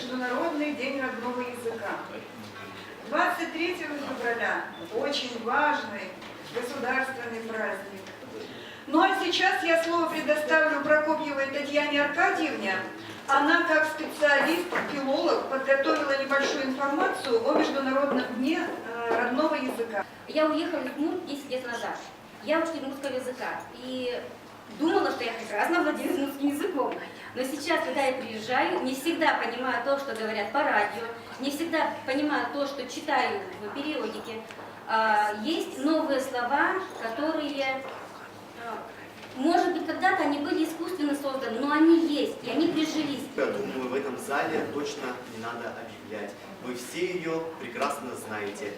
Международный день родного языка. 23 февраля очень важный государственный праздник. Ну а сейчас я слово предоставлю Прокопьевой Татьяне Аркадьевне. Она, как специалист, филолог, подготовила небольшую информацию о Международном дне родного языка. Я уехала в Удмурт 10 лет назад. Я учитель удмуртского языка. И думала, что я прекрасно владею удмуртским языком. Но сейчас, когда я приезжаю, не всегда понимаю то, что говорят по радио, не всегда понимаю то, что читаю в периодике. Есть новые слова, которые, может быть, когда-то они были искусственно созданы, но они есть, и они прижились. Я думаю, в этом зале точно не надо объявлять. Вы все ее прекрасно знаете.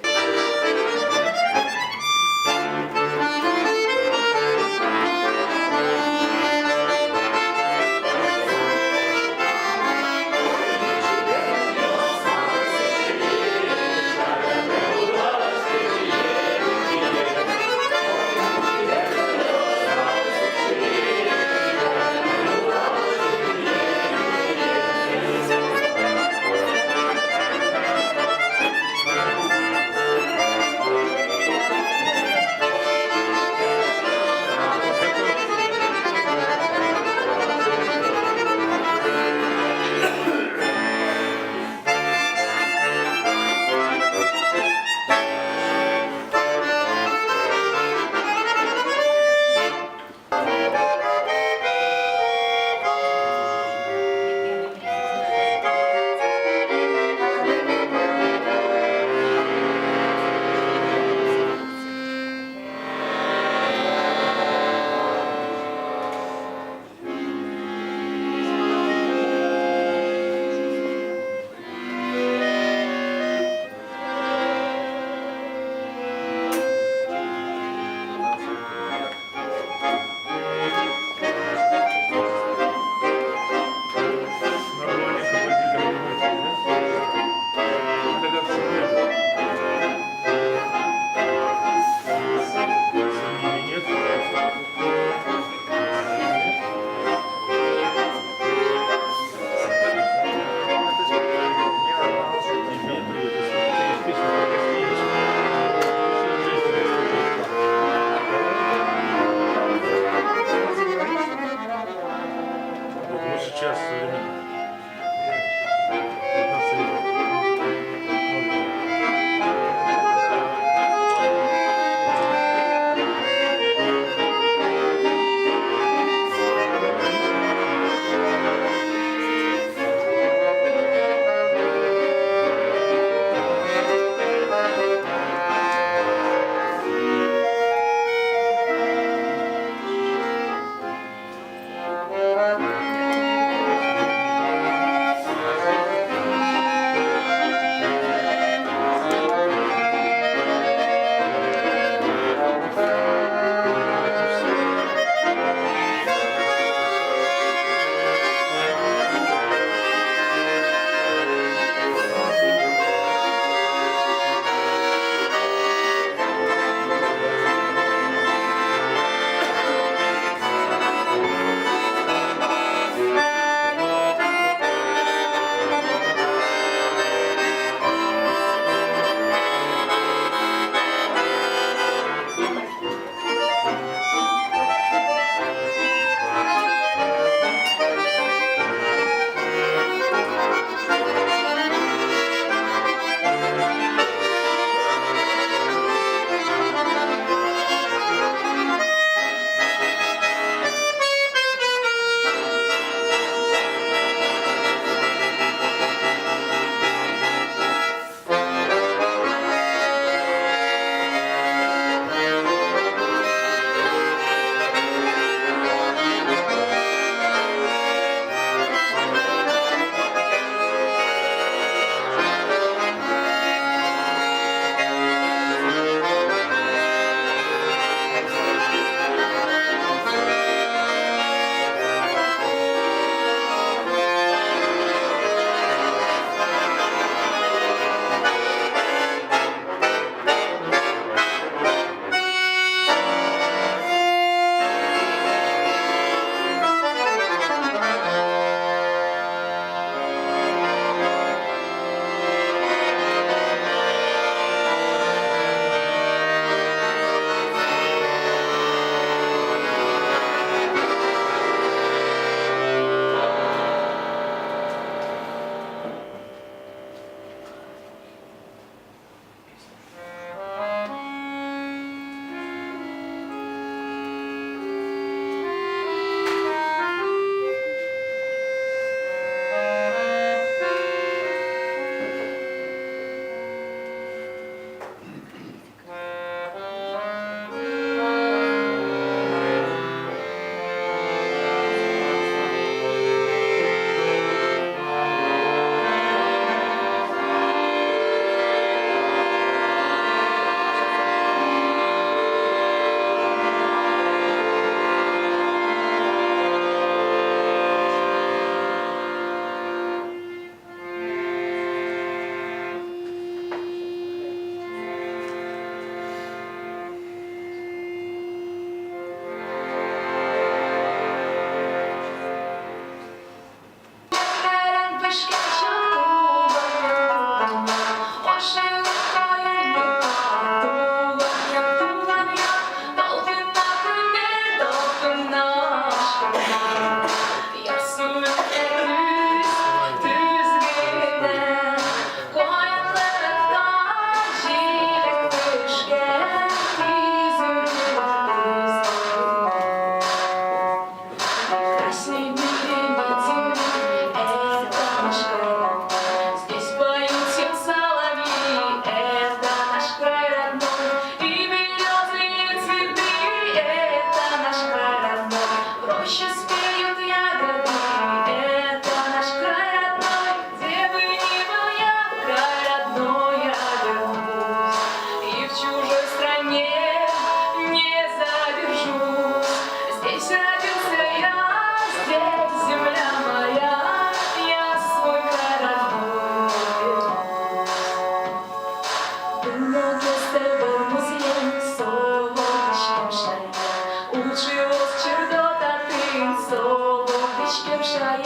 święszaje,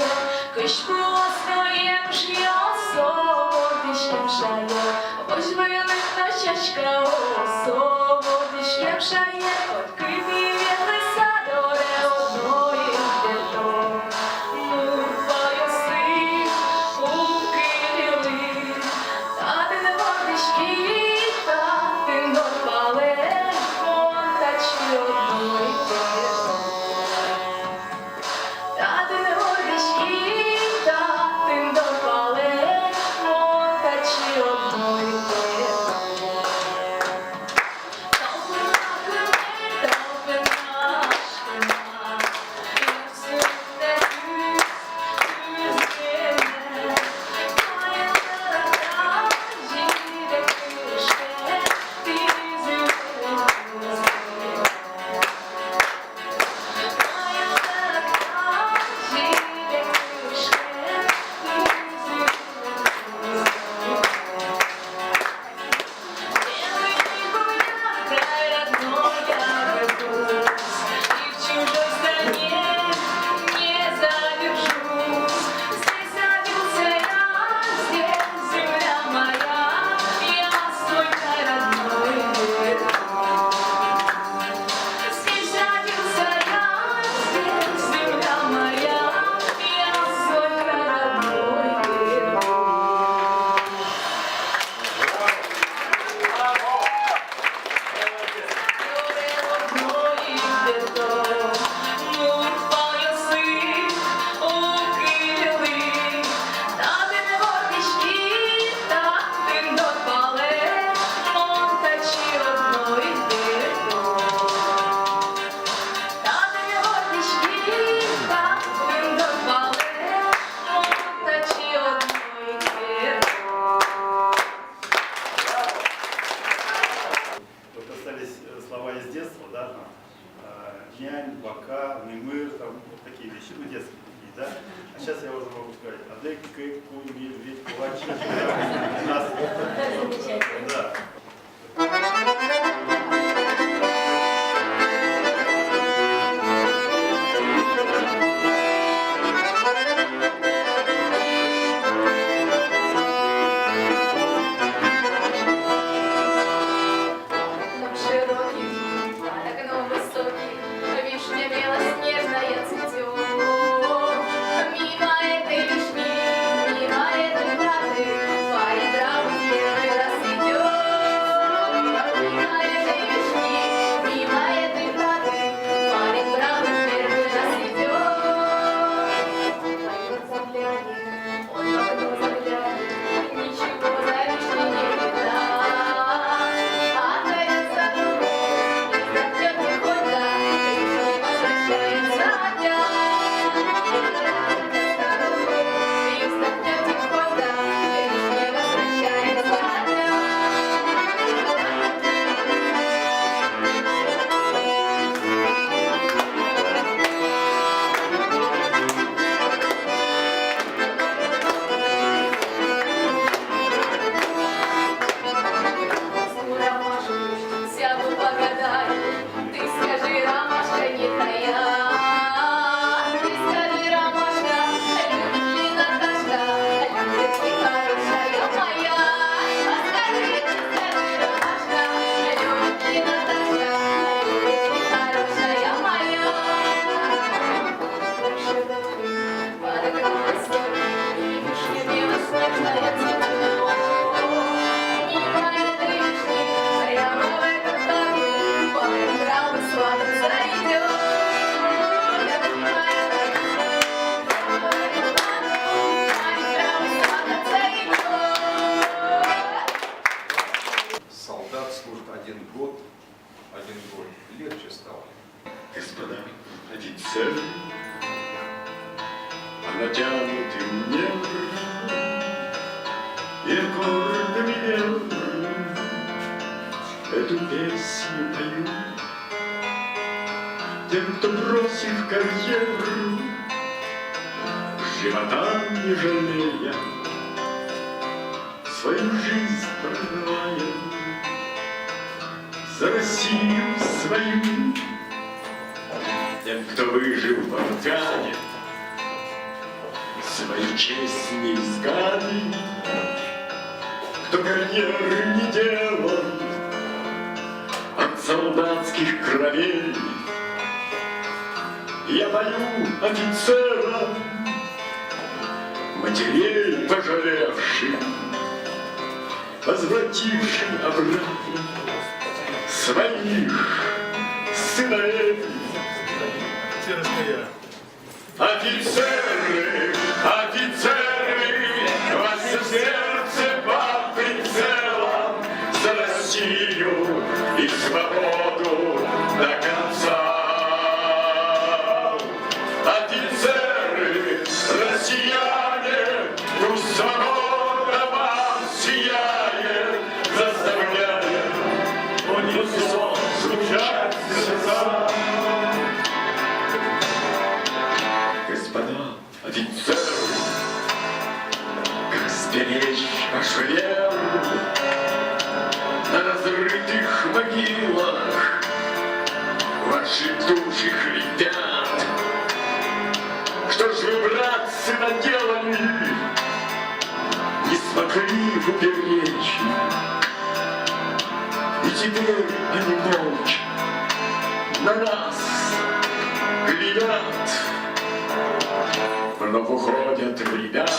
Kyś miłosnojem przyniosło, Ty święszaje, Boś wylękna ścieżka, osobo, Ty święszaje, Odkryty wiele sadore, odnoje wielo, Mur pojosy, ukryli, Та ти не водиш квіта, ти допале, монтачі одної пирно. Та ти не водиш квіта, ти допале, монтачі одної пирно. Толпи нашими, як сумне ти, Вот остались слова из детства, да? Нянь, бока, немыр, там вот такие вещи, ну детские такие, да? А сейчас я уже могу сказать, адек, кэк, куй, медведь, кулачик. Да. Окном широким, под окном высоким, вишня белоснежная цветет. Мимо этой вишни, мимо этой хаты, парень травы первый раз идет. Мимо этой вишни, мимо этой хаты, парень травы первый раз идет. Он в окно заглянет, ничего за вишней не видать. Сяду погадаю, ты скажи, ромашка не твоя. Ты скажи, ромашка, любит ли Наташка, любит ли хорошая моя. А скажи, ромашка, любит ли Наташка, любит ли хорошая моя. Под окном высоким, и вишня белоснежная цветет. Мимо этой вишни, прямо в эту хату, парень травы свататься идет. Мимо этой вишни, прямо в эту хату, парень травы свататься идет. Солдат служит один год легче стало. Господа офицеры, а натянутым нервом и аккордами веры эту песню пою тем, кто бросив карьеру, живота не жалея, свою жизнь проживая, за Россию свою. Тем, кто выжил в Афгане, свою честь не искали, кто карьеры не делал от солдатских кровей. Я пою офицерам, матерей пожалевшим, возвратившим обратно своих сыновей. Офицеры, офицеры, ваше сердце под прицелом за Россию и свободу до конца. Офицеры, россияне, пусть свобода вам сияет, заставляя в унисон звучать сердца. Господа офицеры, как сберечь вашу веру на разрытых могилах? Ваши души хрипят. Что ж вы, братцы, наделали? Не смогли уберечь. И теперь они молча на нас глядят. Вновь уходят ребята,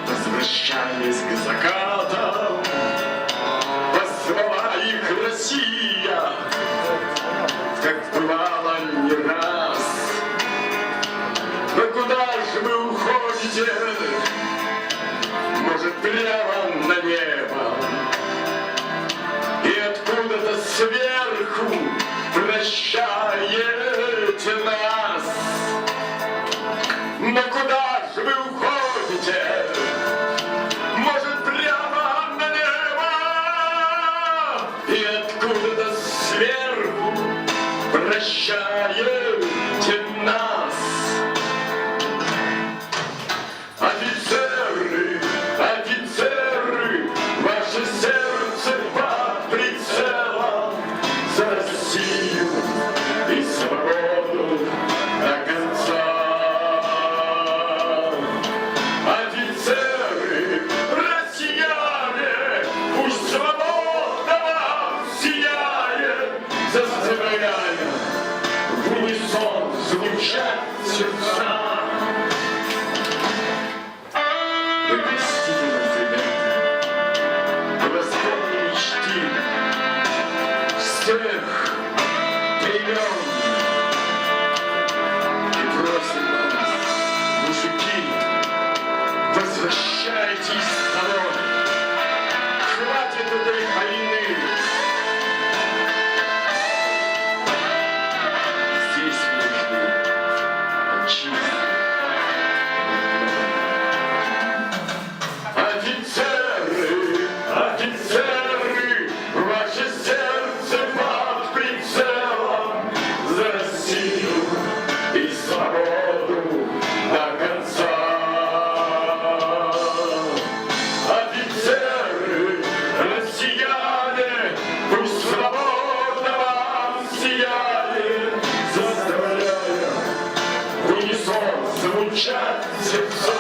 возвращаясь к закатам. Позвала их Россия, как бывало не раз. Но куда же вы уходите? Может, прямо на небо? И откуда-то сверху прощаете нас. Но куда же вы уходите? Может, прямо на небо? И откуда-то сверху прощаете нас. Офицеры, офицеры, ваше сердце под прицелом за Россию и свободу до конца. Офицеры, россияне, пусть свобода вам сияет, заставляя в унисон звучать сердца. Вы простите нас, ребята, вы воспомнили мечты всех времен. И просим нас, мужики, возвращайтесь домой. Хватит этой войны. Здесь нужны отчизны. Офицеры, офицеры, ваше сердце под прицелом за Россию и свободу до конца. Офицеры, россияне, пусть свобода вам сияет, заставляя в унисон звучать сердца.